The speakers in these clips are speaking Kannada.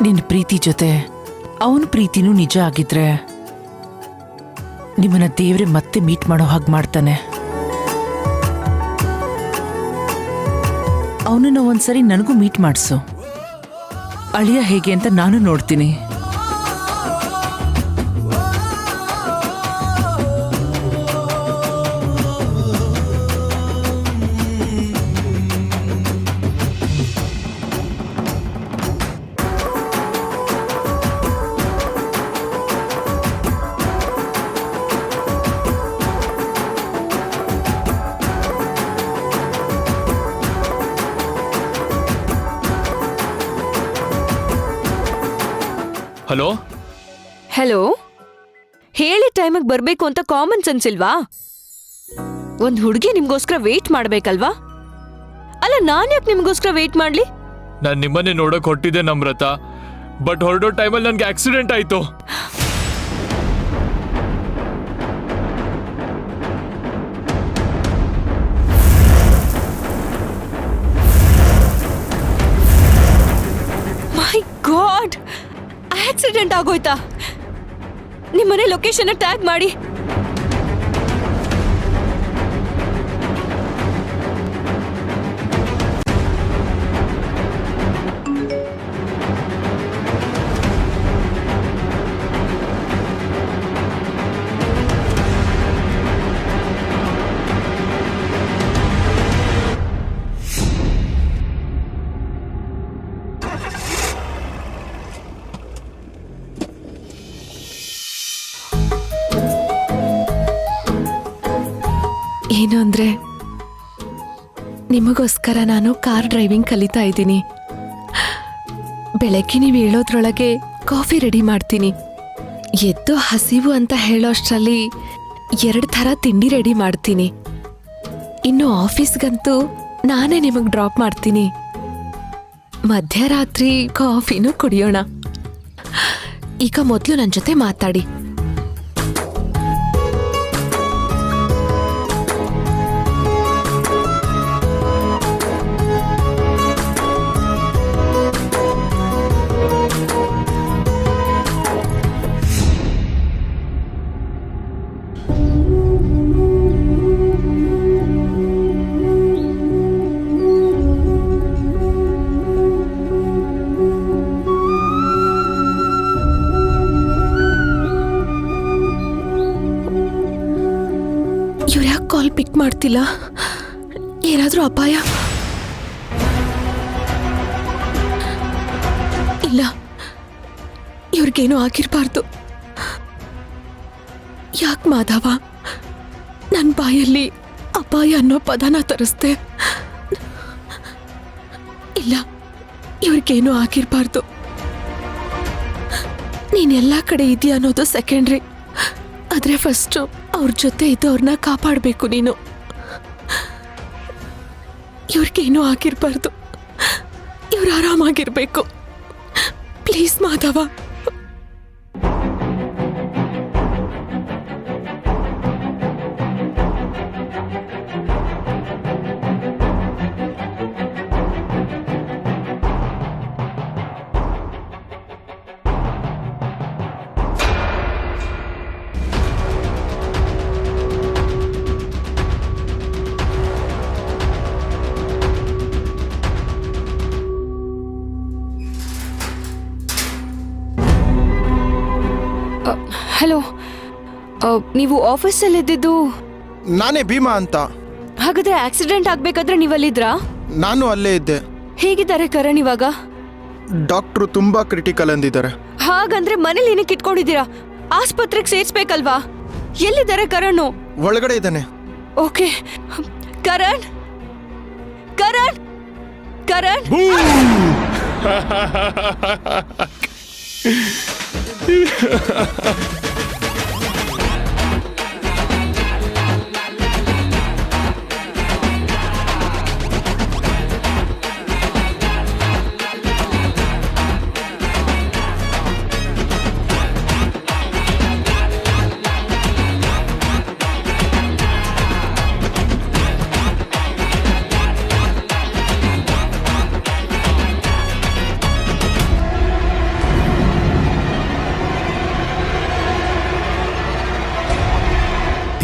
ನಿನ್ನ ಪ್ರೀತಿ ಜೊತೆ ಅವನ ಪ್ರೀತಿನೂ ನಿಜ ಆಗಿದ್ರೆ ನಿಮ್ಮನ್ನ ದೇವ್ರೆ ಮತ್ತೆ ಮೀಟ್ ಮಾಡೋ ಹಾಗೆ ಮಾಡ್ತಾನೆ. ಅವನನ್ನ ಒಂದ್ಸರಿ ನನಗೂ ಮೀಟ್ ಮಾಡಿಸು. ಅಳಿಯ ಹೇಗೆ ಅಂತ ನಾನು ನೋಡ್ತೀನಿ. ಹಲೋ ಹಲೋ, ಹೇಳಿ ಟೈಮಿಗೆ ಬರ್ಬೇಕು ಅಂತ ಕಾಮನ್ ಸೆನ್ಸ್ ಇಲ್ವಾ? ಒಂದ್ ಹುಡುಗಿ ನಿಮ್ಗೋಸ್ಕರ ವೇಟ್ ಮಾಡ್ಬೇಕಲ್ವಾ? ಅಲ್ಲ, ನಾನ್ಯಾಕೆ ನಿಮ್ಗೋಸ್ಕರ ವೇಟ್ ಮಾಡ್ಲಿ? ನಾನು ನಿಮ್ಮನ್ನೇ ನೋಡಕ್ ಹೊಟ್ಟಿದ್ದೆ ನಮ್ರತಾ, ಬಟ್ ಹೊರಡೋ ಟೈಮಲ್ಲಿ ನನ್ಗೆ ಆಕ್ಸಿಡೆಂಟ್ ಆಯ್ತು. ಮೈ ಗಾಡ್, ಆಕ್ಸಿಡೆಂಟ್ ಆಗೋಯ್ತಾ? ನಿಮ್ಮನೆ ಲೊಕೇಶನ್ ಟ್ಯಾಗ್ ಮಾಡಿ. ಏನು ಅಂದ್ರೆ, ನಿಮಗೋಸ್ಕರ ನಾನು ಕಾರ್ ಡ್ರೈವಿಂಗ್ ಕಲಿತಾ ಇದ್ದೀನಿ. ಬೆಳಗ್ಗೆ ನೀವು ಹೇಳೋದ್ರೊಳಗೆ ಕಾಫಿ ರೆಡಿ ಮಾಡ್ತೀನಿ. ಎದ್ದು ಹಸಿವು ಅಂತ ಹೇಳೋಷ್ಟರಲ್ಲಿ 2 ಥರ ತಿಂಡಿ ರೆಡಿ ಮಾಡ್ತೀನಿ. ಇನ್ನು ಆಫೀಸ್ಗಂತೂ ನಾನೇ ನಿಮಗೆ ಡ್ರಾಪ್ ಮಾಡ್ತೀನಿ. ಮಧ್ಯರಾತ್ರಿ ಕಾಫಿನೂ ಕುಡಿಯೋಣ. ಈಗ ಮೊದಲು ನನ್ನ ಜೊತೆ ಮಾತಾಡಿ. ಇವ್ರ್ಯಾಕೆ ಕಾಲ್ ಪಿಕ್ ಮಾಡ್ತಿಲ್ಲ? ಏನಾದ್ರೂ ಅಪಾಯ? ಇಲ್ಲ, ಇವ್ರಿಗೇನು ಆಗಿರ್ಬಾರ್ದು. ಯಾಕೆ ಮಾಧವ ನನ್ನ ಬಾಯಲ್ಲಿ ಅಪಾಯ ಅನ್ನೋ ಪದನ ತರಿಸ್ದೆ? ಇಲ್ಲ, ಇವ್ರಿಗೇನು ಆಗಿರ್ಬಾರ್ದು. ನೀನೆಲ್ಲ ಕಡೆ ಇದೆಯಾ ಅನ್ನೋದು ಸೆಕೆಂಡ್ರಿ. ಆದ್ರೆ ಫಸ್ಟು ಅವ್ರ ಜೊತೆ ಇದ್ದವ್ರನ್ನ ಕಾಪಾಡಬೇಕು ನೀನು. ಇವ್ರಿಗೇನು ಆಗಿರ್ಬಾರ್ದು. ಇವ್ರು ಆರಾಮಾಗಿರ್ಬೇಕು. ಪ್ಲೀಸ್ ಮಾಧವ. ಹಲೋ, ನೀವು ಆಫೀಸಲ್ಲಿ ಇದ್ದಿದ್ದು? ನಾನೇ ಭೀಮಾ ಅಂತ. ಹಾಗಾದ್ರೆ ಆಕ್ಸಿಡೆಂಟ್ ಆಗ್ಬೇಕಾದ್ರೆ ನೀವಲ್ಲಿದ್ರಾ? ನಾನು ಅಲ್ಲೇ ಇದ್ದೆ. ಹೇಗಿದ್ದಾರೆ ಕರಣ್ ಇವಾಗ? ಡಾಕ್ಟ್ರು ತುಂಬಾ ಕ್ರಿಟಿಕಲ್ ಅಂದಿದ್ದಾರೆ. ಹಾಗಂದ್ರೆ ಮನೇಲಿ ಏನಕ್ಕೆ ಇಟ್ಕೊಂಡಿದ್ದೀರಾ? ಆಸ್ಪತ್ರೆಗೆ ಸೇರಿಸ್ಬೇಕಲ್ವಾ? ಎಲ್ಲಿದ್ದಾರೆ ಕರಣ್? ಒಳಗಡೆ ಇದ್ದಾನೆ. ಓಕೆ. ಕರಣ್, ಕರಣ್, ಕರಣ್.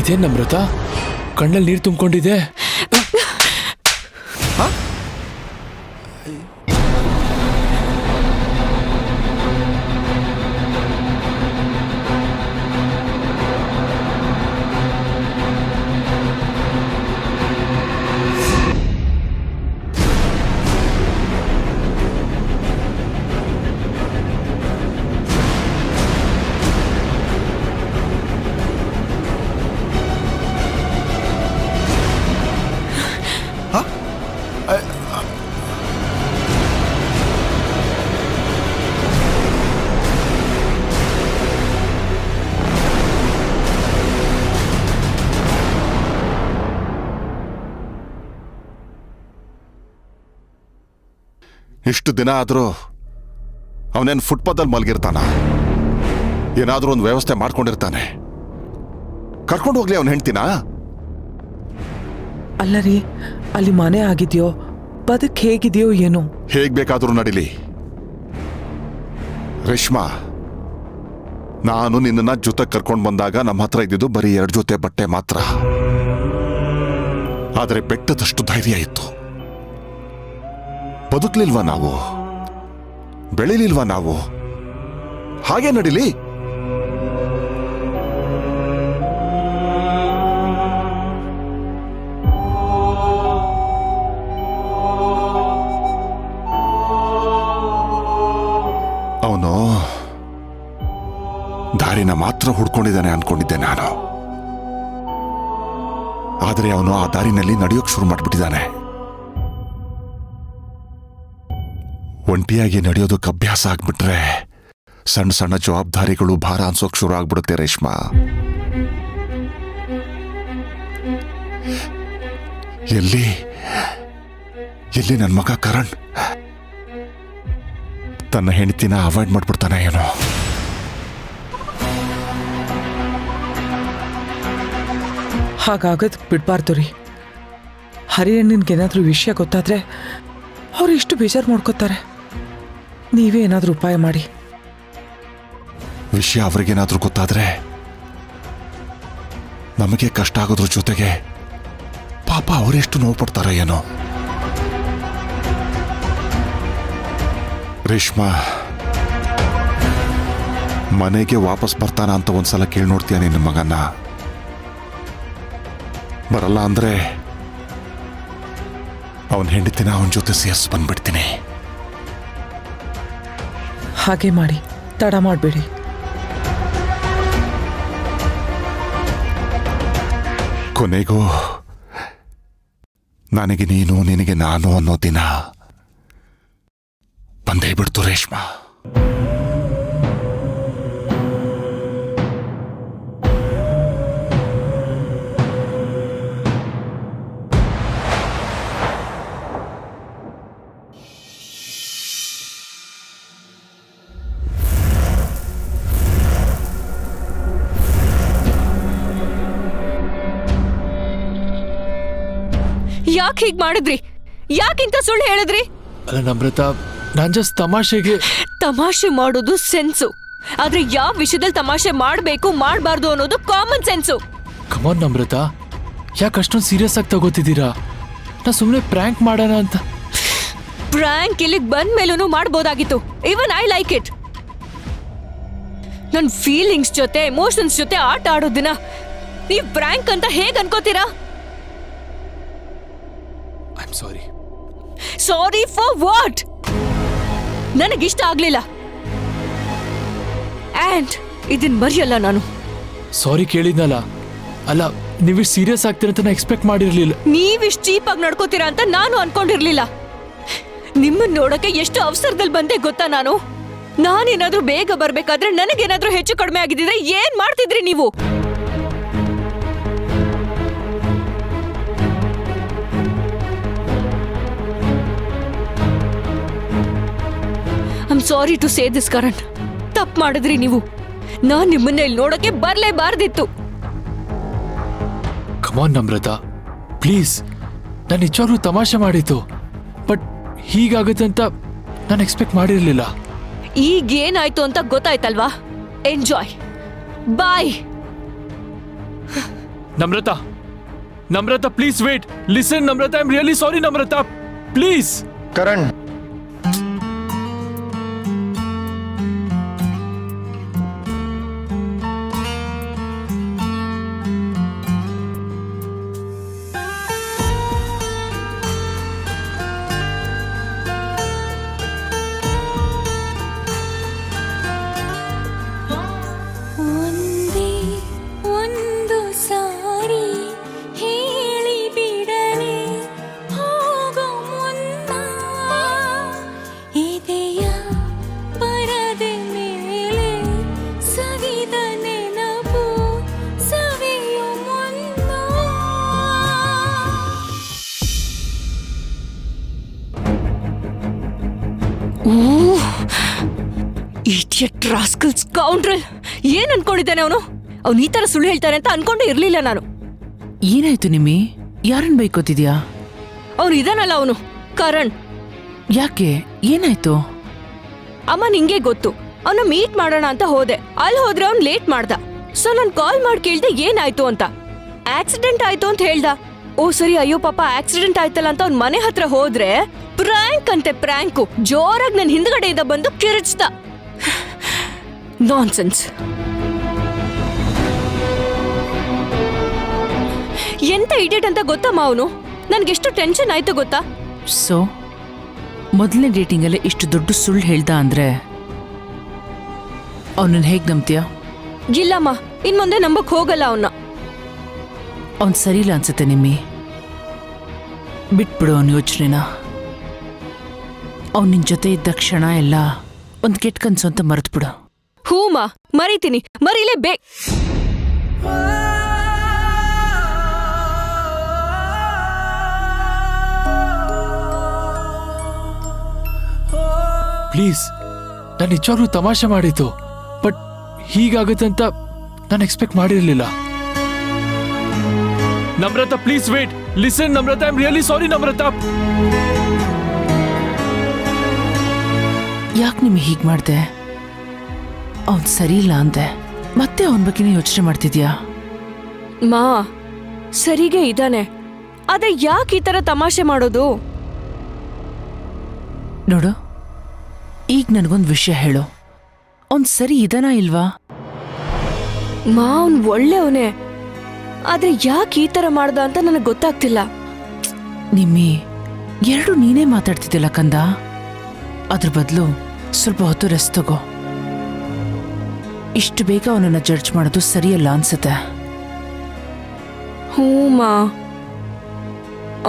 ಇದೇನ್ ನಮ್ರತ ಕಣ್ಣಲ್ಲಿ ನೀರು ತುಂಬಿಕೊಂಡಿದೆ. ಇಷ್ಟು ದಿನ ಆದರೂ ಅವನೇನು ಫುಟ್ಪಾತಲ್ಲಿ ಮಲಗಿರ್ತಾನ? ಏನಾದರೂ ಒಂದು ವ್ಯವಸ್ಥೆ ಮಾಡ್ಕೊಂಡಿರ್ತಾನೆ. ಕರ್ಕೊಂಡು ಹೋಗ್ಲಿ ಅವನು ಹೆಂಡ್ತಿನಾ? ಅಲ್ಲ ರೀ, ಅಲ್ಲಿ ಮನೆ ಆಗಿದೆಯೋ ಬದುಕ್ ಹೇಗಿದೆಯೋ ಏನೋ. ಹೇಗ್ ಬೇಕಾದರೂ ನಡಿಲಿ ರೇಷ್ಮಾ, ನಾನು ನಿನ್ನನ್ನ ಜೊತೆ ಕರ್ಕೊಂಡು ಬಂದಾಗ ನಮ್ಮ ಹತ್ರ ಇದ್ದಿದ್ದು ಬರೀ 2 ಜೊತೆ ಬಟ್ಟೆ ಮಾತ್ರ. ಆದರೆ ಬೆಟ್ಟದಷ್ಟು ಧೈರ್ಯ ಇತ್ತು. ಬದುಕ್ಲಿಲ್ವಾ ನಾವು? ಬೆಳಿಲಿಲ್ವಾ ನಾವು? ಹಾಗೆ ನಡಿಲಿ. ಅವನು ದಾರಿನ ಮಾತ್ರ ಹುಡ್ಕೊಂಡಿದ್ದಾನೆ ಅನ್ಕೊಂಡಿದ್ದೆ ನಾನು. ಆದರೆ ಅವನು ಆ ದಾರಿನಲ್ಲಿ ನಡೆಯೋಕ್ ಶುರು ಮಾಡ್ಬಿಟ್ಟಿದ್ದಾನೆ. ಒಂಟಿಯಾಗಿ ನಡೆಯೋದಕ್ಕೆ ಅಭ್ಯಾಸ ಆಗ್ಬಿಟ್ರೆ ಸಣ್ಣ ಸಣ್ಣ ಜವಾಬ್ದಾರಿಗಳು ಭಾರ ಅನ್ಸೋಕ್ ಶುರು ಆಗ್ಬಿಡುತ್ತೆ ರೇಷ್ಮಾ. ಎಲ್ಲಿ ಎಲ್ಲಿ ನನ್ನ ಮಗ ಕರಣ್ ತನ್ನ ಹೆಂಡತಿನ ಅವಾಯ್ಡ್ ಮಾಡ್ಬಿಡ್ತಾನೆ ಏನೋ. ಹಾಗಾಗದ್ ಬಿಡ್ಬಾರ್ದು ರೀ. ಹರಿಯಣ್ಣನ್ಗೇನಾದ್ರೂ ವಿಷಯ ಗೊತ್ತಾದ್ರೆ ಅವ್ರು ಎಷ್ಟು ಬೇಜಾರು ಮಾಡ್ಕೋತಾರೆ. ನೀವೇ ಏನಾದ್ರೂ ಉಪಾಯ ಮಾಡಿ. ವಿಷಯ ಅವ್ರಿಗೇನಾದ್ರೂ ಗೊತ್ತಾದ್ರೆ ನಮಗೆ ಕಷ್ಟ ಆಗೋದ್ರ ಜೊತೆಗೆ ಪಾಪ ಅವರೆಷ್ಟು ನೋವು ಪಡ್ತಾರ ಏನೋ. ರೇಷ್ಮಾ, ಮನೆಗೆ ವಾಪಸ್ ಬರ್ತಾನ ಅಂತ ಒಂದ್ಸಲ ಕೇಳಿ ನೋಡ್ತೀಯ ನಿನ್ನ ಮಗನ್ನ? ಬರಲ್ಲ ಅಂದ್ರೆ ಅವನ ಹೆಂಡತಿನ ಅವನ ಜೊತೆ ಸೇರ್ಸ್ ಬಂದ್ಬಿಡ್ತೀನಿ. ಹಾಗೆ ಮಾಡಿ, ತಡ ಮಾಡಬೇಡಿ. ಕೊನೆಗೂ ನನಗೆ ನೀನು ನಿನಗೆ ನಾನು ಅನ್ನೋ ದಿನ ಬಂದೇ ಬಿಡ್ತು ರೇಷ್ಮಾ. ಯಾಕೆ ಹೀಗ್ ಮಾಡಿದ್ರಿ? ಯಾಕಿಂತ ಸುಳ್ಳು ಹೇಳಿದ್ರಿ? ಅಲ್ಲ ನಮ್ರತ, ನಾನ್ ಜಸ್ಟ್ ತಮಾಷೆಗೆ. ತಮಾಷೆ ಮಾಡೋದು ಸೆನ್ಸು, ಆದ್ರೆ ಯಾವ ವಿಷಯದಲ್ಲಿ ತಮಾಷೆ ಮಾಡ್ಬೇಕು ಮಾಡ್ಬಾರ್ದು ಅನ್ನೋದು ಕಾಮನ್ ಸೆನ್ಸು. ಕಮಾನ್ ನಮ್ರತ, ಯಾಕೆ ಅಷ್ಟೊಂದು ಸೀರಿಯಸ್ ಆಗಿ ತಗೋತಿದ್ದೀರಾ? ನಾ ಸುಮ್ಮನೆ ಪ್ರ್ಯಾಂಕ್ ಮಾಡೋಣ ಅಂತ. ಪ್ರ್ಯಾಂಕ್ ಇಲ್ಲಿಗೆ ಬಂದ ಮೇಲೂ ಮಾಡ್ಬೋದಾಗಿತ್ತು. Even I like it. ನನ್ ಫೀಲಿಂಗ್ಸ್ ಜೊತೆ ಎಮೋಷನ್ಸ್ ಜೊತೆ ಆಟ ಆಡೋದಿನ ನೀವ್ ಪ್ರ್ಯಾಂಕ್ ಅಂತ ಹೇಗ್ ಅನ್ಕೋತೀರಾ? I am sorry. Sorry for what? ನನಗಿಷ್ಟ ಆಗ್ಲಿಲ್ಲ ಅಂಡ್ ಇದನ್ ಮರೆಯಲ್ಲ ನಾನು. ಸಾರಿ ಕೇಳಿದ್ನಲ್ಲ. ಅಲ್ಲ, ನೀವಿಷ್ಟು ಸೀರಿಯಸ್ ಆಗ್ತೀರ ಅಂತ ನಾ ಎಕ್ಸ್ಪೆಕ್ಟ್ ಮಾಡಿರ್ಲಿಲ್ಲ. ನೀವಿಷ್ಟು ಚೀಪ್ ಆಗಿ ನಡ್ಕೋತೀರಾ ಅಂತ ನಾನು ಅನ್ಕೊಂಡಿರ್ಲಿಲ್ಲ. ನಿಮ್ಮನ್ನ ನೋಡಕ್ಕೆ ಎಷ್ಟು ಅವಸರದಲ್ಲಿ ಬಂದೆ ಗೊತ್ತಾ ನಾನು? ನಾನೇನಾದ್ರೂ ಬೇಗ ಬರ್ಬೇಕಾದ್ರೆ ನನಗೇನಾದ್ರೂ ಹೆಚ್ಚು ಕಡಿಮೆ ಆಗಿದ್ರೆ ಏನ್ ಮಾಡ್ತಿದ್ರಿ ನೀವು? I am sorry to say this Karan. ತಪ್ಪು ಮಾಡಿದ್ರಿ ನೀವು. ನಾನ್ ನಿಮ್ಮನ್ನ ಇಲ್ಲಿ ನೋಡಕ್ಕೆ ಬರ್ಲೇಬಾರ್ದಿತ್ತು. ಕಮಾನ್ ನಮ್ರತ, ಪ್ಲೀಸ್. ನಾನು ನಿಜವಾಗ್ಲೂ ತಮಾಷೆ ಮಾಡಿತ್ತು, ಬಟ್ ಹೀಗಾಗುತ್ತೆ ಅಂತ ನಾನು ಎಕ್ಸ್ಪೆಕ್ಟ್ ಮಾಡಿರಲಿಲ್ಲ. ಈಗ ಏನಾಯ್ತು ಅಂತ ಗೊತ್ತಾಯ್ತಲ್ವಾ? Enjoy. Bye. Namrata, Namrata, please wait. Listen Namrata, I am really sorry Namrata, please. Karan, ಒಂದೇ ಒಂದು ಸಾರಿ ಹೇಳಿ ಬಿಡಲೇ ಹೋಗೋ ಮುನ್ನ ಇದೆಯ ಪರದೆ ಮೇಲೆ ಸವಿದ ನೆನಪು ಸವಿಯೋ ಮುನ್ನ. ಇಡಿಯಟ್ ರಾಸ್ಕಲ್ ಸ್ಕೌಂಡ್ರಲ್, ಏನ್ ಅನ್ಕೊಂಡಿದ್ದಾನೆ ಅವನು? ಅವ್ನು ಈ ತರ ಸುಳ್ಳು ಹೇಳ್ತಾನೆ ಅಂತ ಅನ್ಕೊಂಡೇ ಇರ್ಲಿಲ್ಲ ನಾನು. ಏನಾಯ್ತು ನಿಮ್ಮಿ? ಯಾರನ್ನ ಬೈಕೋತಿದ್ಯಾ? ಅವನು ಇದಾನಲ್ಲ, ಅವನು ಕರಣ್. ಯಾಕೆ? ಏನಾಯ್ತು? ಅಮ್ಮ ನಿಂಗೆ ಗೊತ್ತು, ಅವನ ಮೀಟ್ ಮಾಡೋಣ ಅಂತ ಹೋದೆ. ಅಲ್ಲಿ ಹೋದ್ರೆ ಅವ್ನು ಲೇಟ್ ಮಾಡ್ದ. ಸೊ ನಾನು ಕಾಲ್ ಮಾಡಿ ಕೇಳ್ದೆ ಏನಾಯ್ತು ಅಂತ. ಆಕ್ಸಿಡೆಂಟ್ ಆಯ್ತು ಅಂತ ಹೇಳ್ದ. ಓ ಸರಿ, ಅಯ್ಯೋ ಪಾಪ ಆಕ್ಸಿಡೆಂಟ್ ಆಯ್ತಲ್ಲ ಅಂತ ಅವ್ನ ಮನೆ ಹತ್ರ ಹೋದ್ರೆ ಪ್ರ್ಯಾಂಕ್ ಅಂತೆ, ಪ್ರ್ಯಾಂಕು. ಜೋರಾಗಿ ನನ್ನ ಹಿಂದ್ಗಡೆಯಿಂದ ಬಂದು ಕಿರಿಚ್ದ. ನಾನ್ಸೆನ್ಸ್. ಎಂತ ಇಡಿಯಟ್ ಅಂತ ಗೊತ್ತಮ್ಮ ಅವನು. ನನ್ಗೆಷ್ಟು ಟೆನ್ಷನ್ ಆಯ್ತು ಗೊತ್ತಾ? ಸೊ ಮೊದಲನೇ ಡೇಟಿಂಗಲ್ಲೇ ಇಷ್ಟು ದೊಡ್ಡ ಸುಳ್ಳು ಹೇಳ್ದ ಅಂದ್ರೆ ಅವನನ್ನ ಹೇಗ್ ನಂಬ್ತೀಯ? ಇಲ್ಲಮ್ಮ, ಇನ್ ಮುಂದೆ ನಂಬಕ್ ಹೋಗಲ್ಲ ಅವನ್ನ. ಅವ್ನು ಸರಿಯಿಲ್ಲ ಅನ್ಸುತ್ತೆ ನಿಮ್ಮಿ. ಬಿಟ್ಬಿಡು ಅವನ ಯೋಚನೆನ. ಅವ್ನು ನಿನ್ ಜೊತೆ ಇದ್ದ ಕ್ಷಣ ಎಲ್ಲ ಒಂದು ಕೆಟ್ಟ ಕನ್ಸು ಅಂತ ಮರೆತ್ಬಿಡು. ಹೂಮ, ಮರಿತೀನಿ, ಮರೀಲೇ ಪ್ಲೀಸ್, ನಾನು ನಿಜವಾಗ್ಲೂ ತಮಾಷೆ ಮಾಡಿದ್ದು, ಬಟ್ ಹೀಗಾಗುತ್ತೆ ಅಂತ ನಾನು ಎಕ್ಸ್ಪೆಕ್ಟ್ ಮಾಡಿರಲಿಲ್ಲ. Namrata, please wait. Listen Namrata, I am really sorry Namrata. ಯಾಕೆ ನಿಮಗೆ ಹೀಗೆ ಮಾಡ್ದೆ? ಅವ್ನು ಸರಿ ಇಲ್ಲ ಅಂದೆ, ಮತ್ತೆ ಅವನ ಬಗ್ಗೆನೇ ಯೋಚನೆ ಮಾಡ್ತಿದ್ಯಾ? ಮಾ ಸರಿಗೆ ಇದ್ದಾನೆ, ಆದ್ರೆ ಯಾಕೆ ಈ ತರ ತಮಾಷೆ ಮಾಡೋದು? ನೋಡು, ಈಗ ನನಗೊಂದು ವಿಷಯ ಹೇಳು. ಅವ್ನು ಸರಿ ಇದಾನಾ ಇಲ್ವಾ? ಮಾ ಅವ್ನ್ ಒಳ್ಳೆಯವನೇ, ಆದ್ರೆ ಯಾಕೆ ಈ ತರ ಮಾಡ್ದ ಅಂತ ನನಗೆ ಗೊತ್ತಾಗ್ತಿಲ್ಲ. ನಿಮ್ಮಿ, ಎರಡು ನೀನೇ ಮಾತಾಡ್ತಿದ್ದಿಲ್ಲ ಕಂದ. ಅದ್ರ ಬದಲು ಸ್ವಲ್ಪ ಹೊತ್ತು ರೆಸ್ಟ್ ತಗೋ. ಇಷ್ಟು ಬೇಗ ಅವನನ್ನ ಜಡ್ಜ್ ಮಾಡೋದು ಸರಿಯಲ್ಲ ಅನ್ಸುತ್ತೆ. ಹ್ಞೂಮಾ,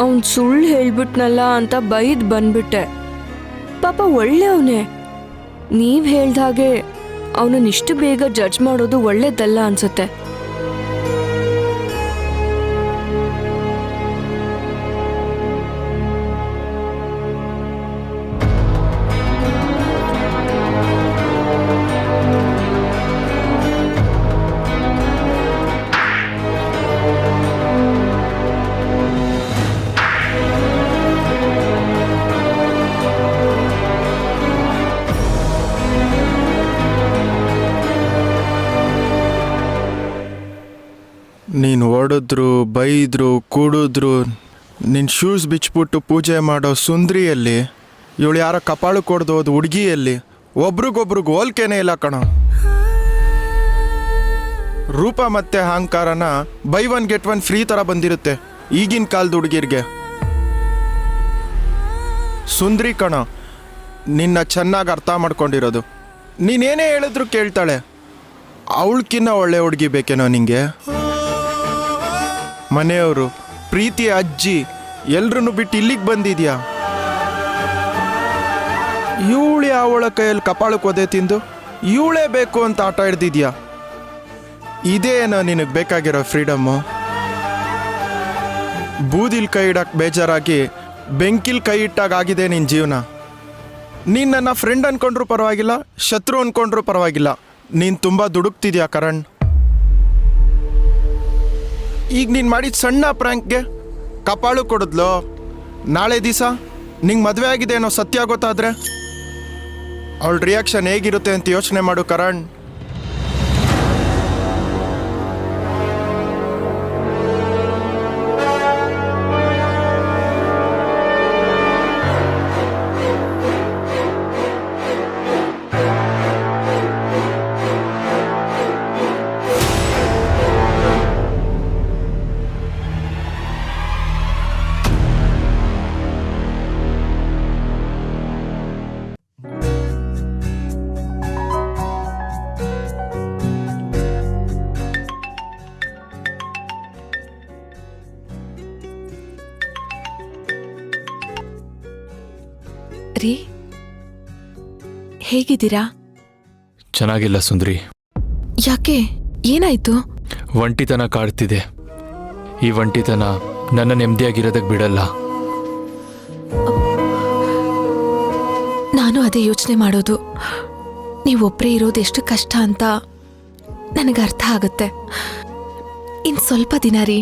ಅವನ್ ಸುಳ್ಳು ಹೇಳ್ಬಿಟ್ನಲ್ಲ ಅಂತ ಬೈದ್ ಬಂದ್ಬಿಟ್ಟೆ. ಪಾಪ ಒಳ್ಳೆಯವನೇ. ನೀವ್ ಹೇಳ್ದಾಗೆ ಅವನನ್ನ ಇಷ್ಟು ಬೇಗ ಜಡ್ಜ್ ಮಾಡೋದು ಒಳ್ಳೇದಲ್ಲ ಅನ್ಸುತ್ತೆ. ನೀನು ಓಡಿದ್ರು, ಬೈದ್ರು, ಕೂಡಿದ್ರು, ನಿನ್ನ ಶೂಸ್ ಬಿಚ್ಬಿಟ್ಟು ಪೂಜೆ ಮಾಡೋ ಸುಂದ್ರಿಯಲ್ಲಿ, ಇವಳು ಯಾರ ಕಪಾಳು ಕೊಡ್ದು ಹೋದ ಹುಡುಗಿಯಲ್ಲಿ ಒಬ್ರಿಗೊಬ್ರಿಗೆ ಹೋಲ್ಕೆನೇ ಇಲ್ಲ ಕಣ. ರೂಪ ಮತ್ತೆ ಅಹಂಕಾರನ buy one get one free ಥರ ಬಂದಿರುತ್ತೆ ಈಗಿನ ಕಾಲದ ಹುಡುಗಿರ್ಗೆ. ಸುಂದ್ರಿ ಕಣ ನಿನ್ನ ಚೆನ್ನಾಗಿ ಅರ್ಥ ಮಾಡ್ಕೊಂಡಿರೋದು. ನೀನೇನೇ ಹೇಳಿದ್ರು ಕೇಳ್ತಾಳೆ. ಅವಳಕ್ಕಿನ್ನ ಒಳ್ಳೆ ಹುಡುಗಿ ಬೇಕೇನೋ ನಿಂಗೆ? ಮನೆಯವರು, ಪ್ರೀತಿ ಅಜ್ಜಿ ಎಲ್ರನ್ನೂ ಬಿಟ್ಟು ಇಲ್ಲಿಗೆ ಬಂದಿದ್ಯಾ? ಇವಳೆ ಅವಳ ಕೈಯಲ್ಲಿ ಕಪಾಳಕ್ಕೆ ಒದೆ ತಿಂದು ಇವಳೇ ಬೇಕು ಅಂತ ಆಟ ಹಿಡ್ದಿದ್ಯಾ? ಇದೇನೋ ನಿನಗೆ ಬೇಕಾಗಿರೋ ಫ್ರೀಡಮ್ಮು? ಬೂದಿಲ್ ಕೈ ಇಡಕ್ಕೆ ಬೇಜಾರಾಗಿ ಬೆಂಕಿಲ್ ಕೈ ಇಟ್ಟಾಗಿದೆ ನಿನ್ನ ಜೀವನ. ನೀನು ನನ್ನ ಫ್ರೆಂಡ್ ಅನ್ಕೊಂಡ್ರೂ ಪರವಾಗಿಲ್ಲ, ಶತ್ರು ಅನ್ಕೊಂಡ್ರೂ ಪರವಾಗಿಲ್ಲ, ನೀನು ತುಂಬ ದುಡುಕ್ತಿದ್ಯಾ ಕರಣ್. ಈಗ ನೀನು ಮಾಡಿದ ಸಣ್ಣ ಪ್ರ್ಯಾಂಕ್ಗೆ ಕಪಾಳು ಕೊಡಿದ್ಲೋ? ನಾಳೆ ದಿವಸ ನಿಂಗೆ ಮದುವೆ ಆಗಿದೆ ಅನ್ನೋ ಸತ್ಯ ಗೊತ್ತಾದರೆ ಅವಳ ರಿಯಾಕ್ಷನ್ ಹೇಗಿರುತ್ತೆ ಅಂತ ಯೋಚನೆ ಮಾಡು ಕರಣ್. ರೀ ಹೇಗಿದ್ದೀರಾ? ಚೆನ್ನಾಗಿಲ್ಲ ಸುಂದ್ರಿ. ಯಾಕೆ ಏನಾಯ್ತು? ಒಂಟಿತನ ಕಾಡ್ತಿದೆ. ಈ ಒಂಟಿತನ ನನ್ನ ನೆಮ್ಮದಿಯಾಗಿರೋದಕ್ಕೆ ಬಿಡಲ್ಲ. ನಾನು ಅದೇ ಯೋಚನೆ ಮಾಡೋದು. ನೀವೊಬ್ಬರೇ ಇರೋದು ಎಷ್ಟು ಕಷ್ಟ ಅಂತ ನನಗೆ ಅರ್ಥ ಆಗುತ್ತೆ. ಇನ್ ಸ್ವಲ್ಪ ದಿನ ರೀ,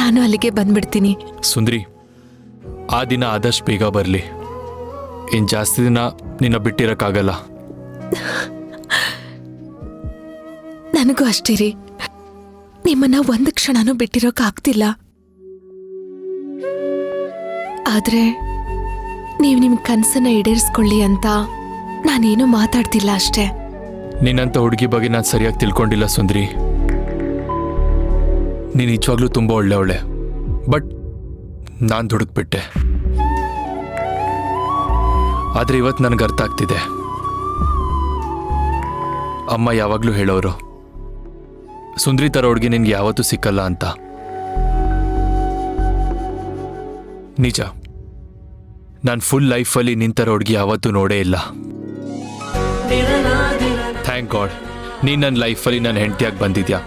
ನಾನು ಅಲ್ಲಿಗೆ ಬಂದ್ಬಿಡ್ತೀನಿ. ಸುಂದ್ರಿ, ಆ ದಿನ ಆದಷ್ಟು ಬೇಗ ಬರಲಿ. ಇನ್ನು ಜಾಸ್ತಿ ದಿನ ನಿನ್ನ ಬಿಟ್ಟಿರೋಕ್ಕಾಗಲ್ಲ. ನನಗೂ ಅಷ್ಟೇ ರೀ, ನಿಮ್ಮನ್ನ ಒಂದು ಕ್ಷಣನೂ ಬಿಟ್ಟಿರೋಕ್ಕಾಗ್ತಿಲ್ಲ. ಆದ್ರೆ ನೀವು ನಿಮ್ಮ ಕನಸನ್ನ ಈಡೇರಿಸ್ಕೊಳ್ಳಿ ಅಂತ ನಾನೇನು ಮಾತಾಡ್ತಿಲ್ಲ ಅಷ್ಟೇ. ನಿನ್ನಂಥ ಹುಡುಗಿ ಬಗ್ಗೆ ನಾನು ಸರಿಯಾಗಿ ತಿಳ್ಕೊಂಡಿಲ್ಲ ಸುಂದ್ರಿ. ನೀನು ನಿಜವಾಗ್ಲೂ ತುಂಬ ಒಳ್ಳೆ. ಬಟ್ ನಾನು ದುಡುಕ್ಬಿಟ್ಟೆ. ಆದರೆ ಇವತ್ತು ನನಗೆ ಅರ್ಥ ಆಗ್ತಿದೆ. ಅಮ್ಮ ಯಾವಾಗಲೂ ಹೇಳೋರು, ಸುಂದ್ರಿ ಥರ ಹುಡುಗಿ ನಿನ್ಗೆ ಯಾವತ್ತೂ ಸಿಕ್ಕಲ್ಲ ಅಂತ. ನಿಜ, ನಾನು ಫುಲ್ ಲೈಫಲ್ಲಿ ನಿಂತರ ಹುಡುಗಿ ಯಾವತ್ತೂ ನೋಡೇ ಇಲ್ಲ. ಥ್ಯಾಂಕ್ ಗಾಡ್, ನೀನು ನನ್ನ ಲೈಫಲ್ಲಿ ನನ್ನ ಹೆಂಡತಿಯಾಗಿ ಬಂದಿದ್ಯಾ.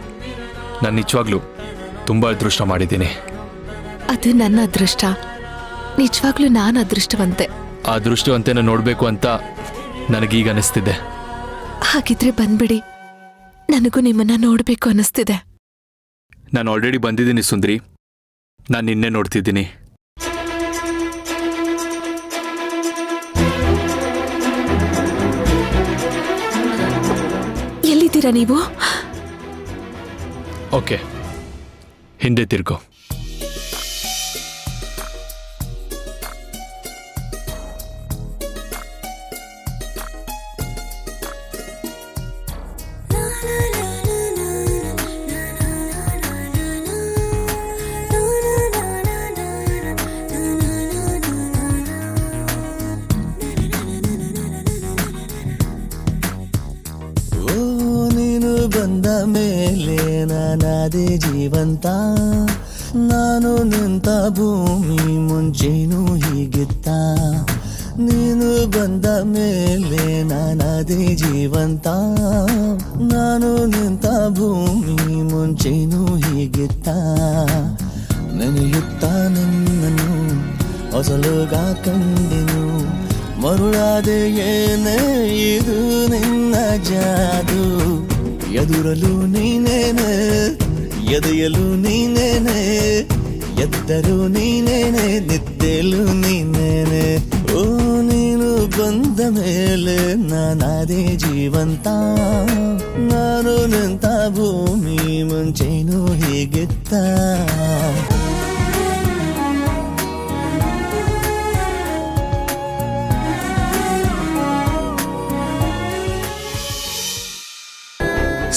ನಾನು ನಿಜವಾಗ್ಲೂ ತುಂಬ ಅದೃಷ್ಟ ಮಾಡಿದ್ದೀನಿ. ಅದು ನನ್ನ ಅದೃಷ್ಟ. ನಿಜವಾಗ್ಲೂ ನಾನು ಅದೃಷ್ಟವಂತೆ. ಆ ಅದೃಷ್ಟವಂತೆನ ನೋಡಬೇಕು ಅಂತ ನನಗೀಗ ಅನಿಸ್ತಿದೆ. ಹಾಗಿದ್ರೆ ಬಂದ್ಬಿಡಿ, ನನಗೂ ನಿಮ್ಮನ್ನ ನೋಡ್ಬೇಕು ಅನಿಸ್ತಿದೆ. ನಾನು ಆಲ್ರೆಡಿ ಬಂದಿದ್ದೀನಿ ಸುಂದ್ರಿ. ನಾನು ನಿನ್ನೆ ನೋಡ್ತಿದ್ದೀನಿ. ಎಲ್ಲಿದ್ದೀರಾ ನೀವು? ಓಕೆ, ಹಿಂದೆ ತಿರ್ಗೋ. ಬಂದ ಮೇಲೆ ನಾನಾದೆ ಜೀವಂತ. ನಾನು ನಿಂತ ಭೂಮಿ ಮುಂಚೆನೂ ಹೀಗಿತ್ತ. ನೀನು ಬಂದ ಮೇಲೆ ನಾನಾದೆ ಜೀವಂತ. ನಾನು ನಿಂತ ಭೂಮಿ ಮುಂಚೆನೂ ಹೀಗಿತ್ತ. ನೆನೆಯುತ್ತ ನಿನ್ನನ್ನು ಹೊಸಲುಗ ಕಂಡೆನು. ಮರುಳಾದೆ ಏನೇ ಇದು ನಿನ್ನ ಜಾದು. ಎದುರಲು ನೀನೇನೆ, ಎದೆಯಲು ನೀನೇನೆ, ಎದ್ದರು ನೀನೇನೆ, ನಿದ್ದೆಲು ನೀನೇನೆ. ಓ ನೀನು ಬಂದ ಮೇಲೆ ನಾನಾದೆ ಜೀವಂತ. ನಾನು ನಿಂತ ಭೂಮಿ ಮುಂಚೆನೂ ಹೀಗಿತ್ತ.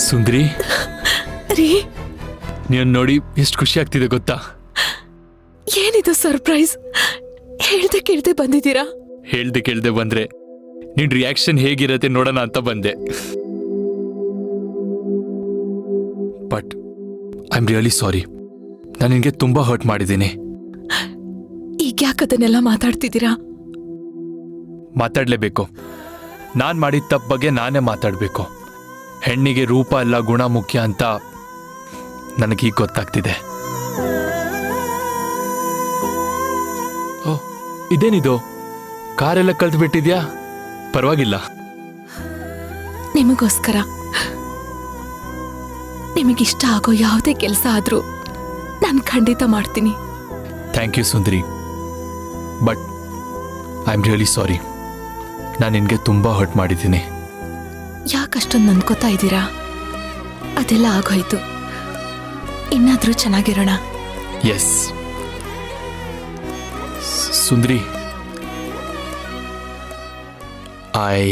ಸುಂದ್ರಿ, ರೀ, ನೀನು ನೋಡಿ ಎಷ್ಟು ಖುಷಿ ಆಗ್ತಿದೆ ಗೊತ್ತಾ? ಏನಿದು ಸರ್ಪ್ರೈಸ್? ಹೇಳ್ದೆ ಕೇಳ್ದೆ ಬಂದಿದ್ದೀರಾ? ಹೇಳ್ದೆ ಕೇಳ್ದೆ ಬಂದ್ರೆ ನಿನ್ ರಿಯಾಕ್ಷನ್ ಹೇಗಿರತ್ತೆ ನೋಡೋಣ ಅಂತ ಬಂದೆ. But I am really sorry. ನಾನು ನಿನಗೆ ತುಂಬಾ ಹರ್ಟ್ ಮಾಡಿದ್ದೀನಿ. ಈಗ ಯಾಕೆ ಅದನ್ನೆಲ್ಲ ಮಾತಾಡ್ತಿದ್ದೀರಾ? ಮಾತಾಡ್ಲೇಬೇಕು. ನಾನು ಮಾಡಿದ ತಪ್ಪ ಬಗ್ಗೆ ನಾನೇ ಮಾತಾಡಬೇಕು. ಹೆಣ್ಣಿಗೆ ರೂಪ ಅಲ್ಲ ಗುಣ ಮುಖ್ಯ ಅಂತ ನನಗೀಗ ಗೊತ್ತಾಗ್ತಿದೆ. ಓ, ಇದೇನಿದು? ಕಾರೆಲ್ಲ ಕಲ್ತು ಬಿಟ್ಟಿದ್ಯಾ? ಪರವಾಗಿಲ್ಲ. ನಿಮಗೋಸ್ಕರ ನಿಮಗಿಷ್ಟ ಆಗೋ ಯಾವುದೇ ಕೆಲಸ ಆದ್ರೂ ನಾನು ಖಂಡಿತ ಮಾಡ್ತೀನಿ. Thank you Sundari. But I am really sorry. ನಾನು ನಿನಗೆ ತುಂಬ ಹರ್ಟ್ ಮಾಡಿದ್ದೀನಿ. ಯಾಕಷ್ಟೊಂದು ನನ್ಕೋತಾ ಇದ್ದೀರಾ? ಅದೆಲ್ಲ ಆಗೋಯ್ತು. ಇನ್ನಾದ್ರೂ ಚೆನ್ನಾಗಿರೋಣ. S Sundari, I